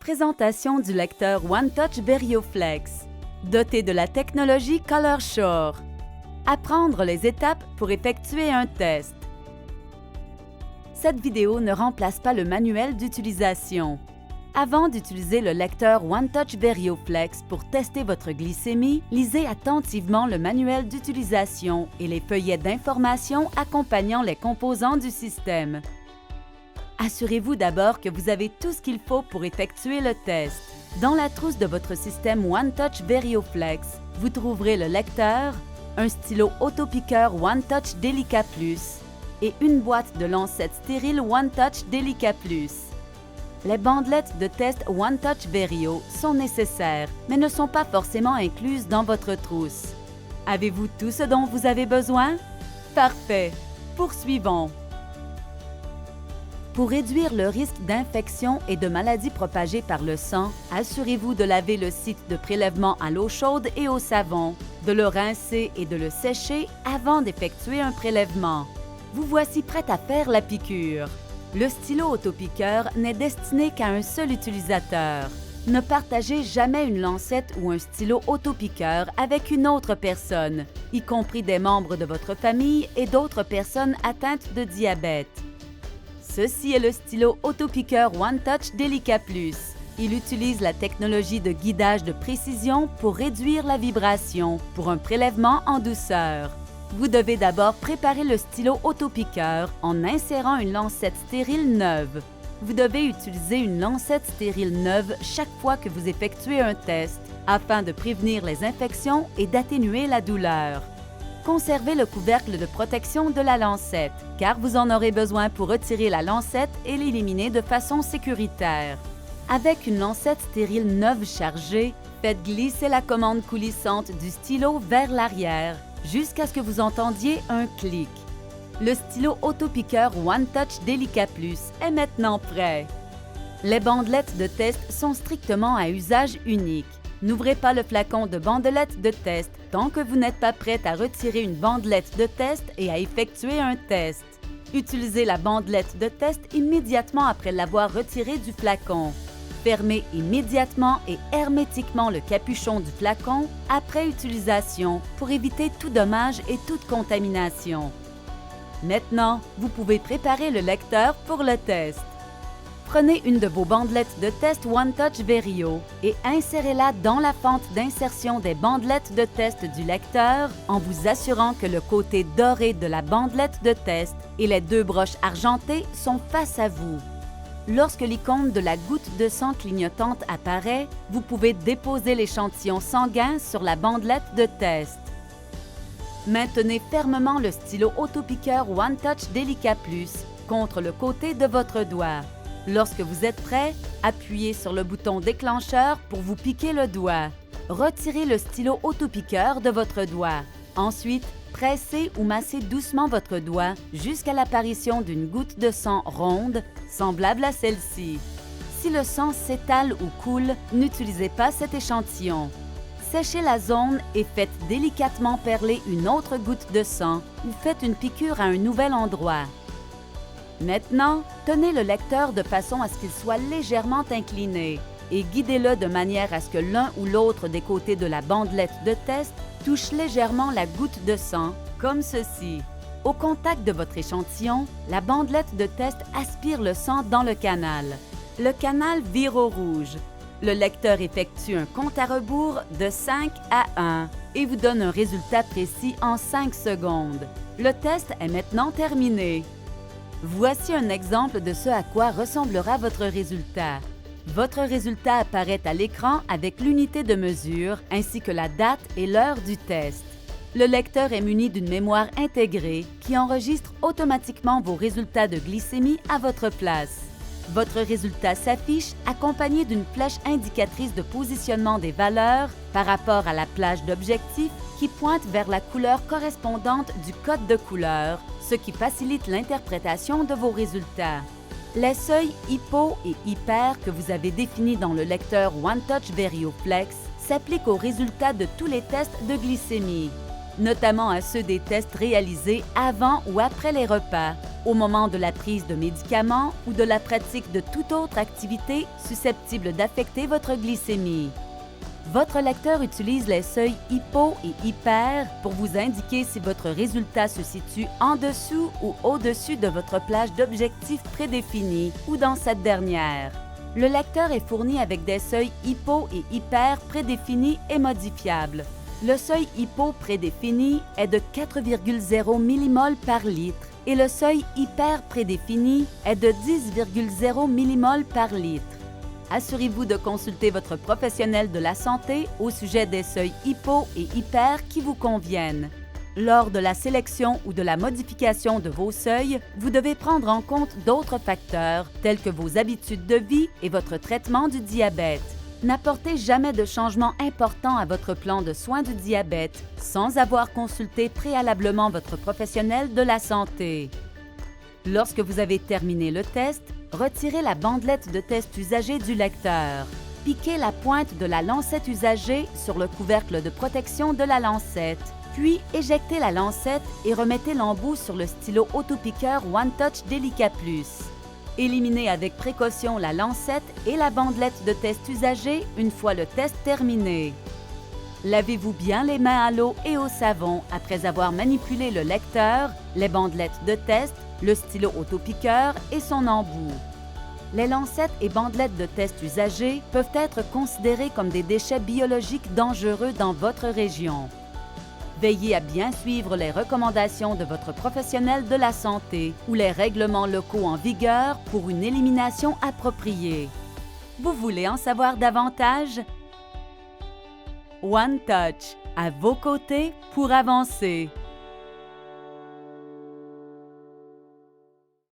Présentation du lecteur OneTouch VarioFlex, doté de la technologie Color Shore. Apprendre les étapes pour effectuer un test. Cette vidéo ne remplace pas le manuel d'utilisation. Avant d'utiliser le lecteur OneTouch VarioFlex pour tester votre glycémie, lisez attentivement le manuel d'utilisation et les feuillets d'information accompagnant les composants du système. Assurez-vous d'abord que vous avez tout ce qu'il faut pour effectuer le test. Dans la trousse de votre système OneTouch VarioFlex, vous trouverez le lecteur, un stylo autopiqueur OneTouch Delica Plus et une boîte de lancettes stériles OneTouch Delica Plus. Les bandelettes de test OneTouch Vario sont nécessaires, mais ne sont pas forcément incluses dans votre trousse. Avez-vous tout ce dont vous avez besoin? Parfait! Poursuivons! Pour réduire le risque d'infection et de maladies propagées par le sang, assurez-vous de laver le site de prélèvement à l'eau chaude et au savon, de le rincer et de le sécher avant d'effectuer un prélèvement. Vous voici prête à faire la piqûre. Le stylo autopiqueur n'est destiné qu'à un seul utilisateur. Ne partagez jamais une lancette ou un stylo autopiqueur avec une autre personne, y compris des membres de votre famille et d'autres personnes atteintes de diabète. Ceci est le stylo autopiqueur OneTouch Delica Plus. Il utilise la technologie de guidage de précision pour réduire la vibration pour un prélèvement en douceur. Vous devez d'abord préparer le stylo autopiqueur en insérant une lancette stérile neuve. Vous devez utiliser une lancette stérile neuve chaque fois que vous effectuez un test afin de prévenir les infections et d'atténuer la douleur. Conservez le couvercle de protection de la lancette, car vous en aurez besoin pour retirer la lancette et l'éliminer de façon sécuritaire. Avec une lancette stérile neuve chargée, faites glisser la commande coulissante du stylo vers l'arrière jusqu'à ce que vous entendiez un clic. Le stylo autopiqueur OneTouch Delica Plus est maintenant prêt. Les bandelettes de test sont strictement à usage unique. N'ouvrez pas le flacon de bandelettes de test tant que vous n'êtes pas prête à retirer une bandelette de test et à effectuer un test. Utilisez la bandelette de test immédiatement après l'avoir retirée du flacon. Fermez immédiatement et hermétiquement le capuchon du flacon après utilisation pour éviter tout dommage et toute contamination. Maintenant, vous pouvez préparer le lecteur pour le test. Prenez une de vos bandelettes de test OneTouch Vario et insérez-la dans la fente d'insertion des bandelettes de test du lecteur en vous assurant que le côté doré de la bandelette de test et les deux broches argentées sont face à vous. Lorsque l'icône de la goutte de sang clignotante apparaît, vous pouvez déposer l'échantillon sanguin sur la bandelette de test. Maintenez fermement le stylo autopiqueur OneTouch Delica Plus contre le côté de votre doigt. Lorsque vous êtes prêt, appuyez sur le bouton déclencheur pour vous piquer le doigt. Retirez le stylo autopiqueur de votre doigt. Ensuite, pressez ou massez doucement votre doigt jusqu'à l'apparition d'une goutte de sang ronde, semblable à celle-ci. Si le sang s'étale ou coule, n'utilisez pas cet échantillon. Séchez la zone et faites délicatement perler une autre goutte de sang ou faites une piqûre à un nouvel endroit. Maintenant, tenez le lecteur de façon à ce qu'il soit légèrement incliné et guidez-le de manière à ce que l'un ou l'autre des côtés de la bandelette de test touche légèrement la goutte de sang, comme ceci. Au contact de votre échantillon, la bandelette de test aspire le sang dans le canal. Le canal vire au rouge. Le lecteur effectue un compte à rebours de 5 à 1 et vous donne un résultat précis en 5 secondes. Le test est maintenant terminé. Voici un exemple de ce à quoi ressemblera votre résultat. Votre résultat apparaît à l'écran avec l'unité de mesure ainsi que la date et l'heure du test. Le lecteur est muni d'une mémoire intégrée qui enregistre automatiquement vos résultats de glycémie à votre place. Votre résultat s'affiche accompagné d'une flèche indicatrice de positionnement des valeurs par rapport à la plage d'objectif qui pointe vers la couleur correspondante du code de couleur, ce qui facilite l'interprétation de vos résultats. Les seuils hypo et hyper que vous avez définis dans le lecteur OneTouch VarioFlex s'appliquent aux résultats de tous les tests de glycémie, notamment à ceux des tests réalisés avant ou après les repas, au moment de la prise de médicaments ou de la pratique de toute autre activité susceptible d'affecter votre glycémie. Votre lecteur utilise les seuils hypo et hyper pour vous indiquer si votre résultat se situe en dessous ou au-dessus de votre plage d'objectifs prédéfinie ou dans cette dernière. Le lecteur est fourni avec des seuils hypo et hyper prédéfinis et modifiables. Le seuil hypo prédéfini est de 4,0 millimoles par litre et le seuil hyper prédéfini est de 10,0 millimoles par litre. Assurez-vous de consulter votre professionnel de la santé au sujet des seuils hypo et hyper qui vous conviennent. Lors de la sélection ou de la modification de vos seuils, vous devez prendre en compte d'autres facteurs tels que vos habitudes de vie et votre traitement du diabète. N'apportez jamais de changement important à votre plan de soins du diabète sans avoir consulté préalablement votre professionnel de la santé. Lorsque vous avez terminé le test, retirez la bandelette de test usagée du lecteur. Piquez la pointe de la lancette usagée sur le couvercle de protection de la lancette. Puis, éjectez la lancette et remettez l'embout sur le stylo autopiqueur One Touch Delica Plus. Éliminez avec précaution la lancette et la bandelette de test usagée une fois le test terminé. Lavez-vous bien les mains à l'eau et au savon après avoir manipulé le lecteur, les bandelettes de test, le stylo autopiqueur et son embout. Les lancettes et bandelettes de test usagées peuvent être considérées comme des déchets biologiques dangereux dans votre région. Veillez à bien suivre les recommandations de votre professionnel de la santé ou les règlements locaux en vigueur pour une élimination appropriée. Vous voulez en savoir davantage? One Touch, à vos côtés pour avancer.